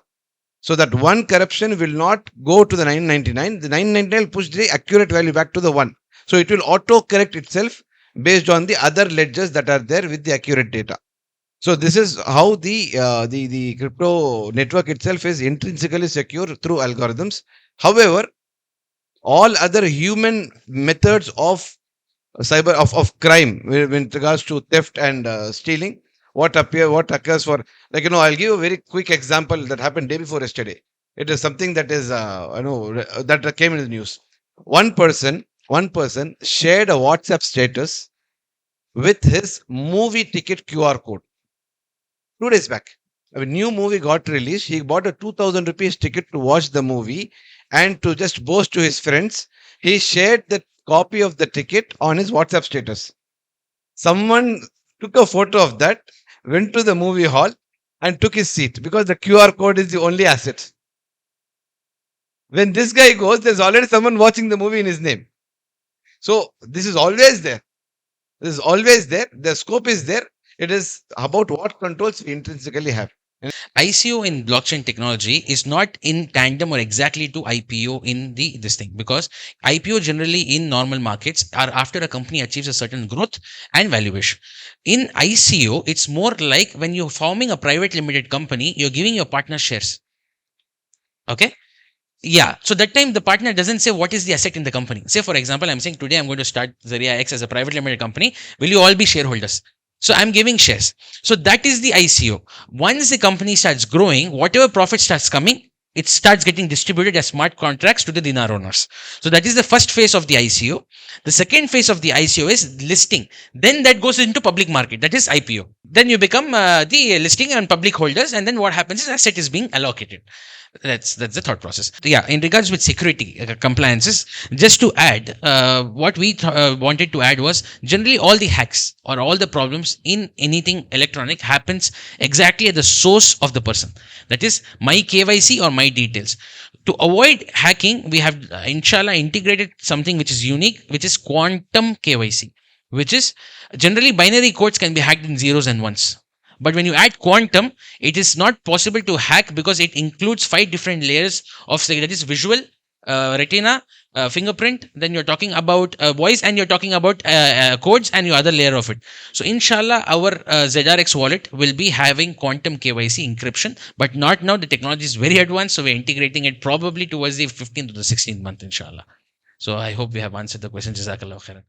Speaker 1: So that one corruption will not go to the 999. The 999 will push the accurate value back to the 1. So it will auto correct itself based on the other ledgers that are there with the accurate data. So this is how the crypto network itself is intrinsically secure through algorithms. However, all other human methods of crime with regards to theft and stealing, what occurs for, I'll give a very quick example that happened day before yesterday. It is something that is that came in the news. One person shared a WhatsApp status with his movie ticket QR code 2 days back. A new movie got released. He bought a 2,000 rupees ticket to watch the movie, and to just boast to his friends, he shared the copy of the ticket on his WhatsApp status. Someone took a photo of that, went to the movie hall and took his seat because the QR code is the only asset. When this guy goes, there's already someone watching the movie in his name. So this is always there. The scope is there. It is about what controls we intrinsically have.
Speaker 4: ICO in blockchain technology is not in tandem or exactly to IPO in this thing, because IPO generally in normal markets are after a company achieves a certain growth and valuation. In ICO, it's more like when you're forming a private limited company, you're giving your partner shares. Okay. Yeah. So that time the partner doesn't say what is the asset in the company. Say, for example, I'm saying today I'm going to start ZaryahX as a private limited company. Will you all be shareholders? So I'm giving shares. So that is the ICO. Once the company starts growing, whatever profit starts coming, it starts getting distributed as smart contracts to the dinar owners. So that is the first phase of the ICO. The second phase of the ICO is listing. Then that goes into public market. That is IPO. Then you become the listing and public holders. And then what happens is asset is being allocated. That's the thought process. Yeah, in regards with security compliances, just to add, what we wanted to add was generally all the hacks or all the problems in anything electronic happens exactly at the source of the person. That is my KYC or my details. To avoid hacking, we have inshallah integrated something which is unique, which is quantum KYC, which is generally binary codes can be hacked in zeros and ones. But when you add quantum, it is not possible to hack because it includes 5 different layers of, that is visual, retina, fingerprint, then you're talking about voice, and you're talking about codes and your other layer of it. So inshallah, our ZaryahX wallet will be having quantum KYC encryption, but not now. The technology is very advanced, so we're integrating it probably towards the 15th to the 16th month, inshallah. So I hope we have answered the question. Jazakallah khairan.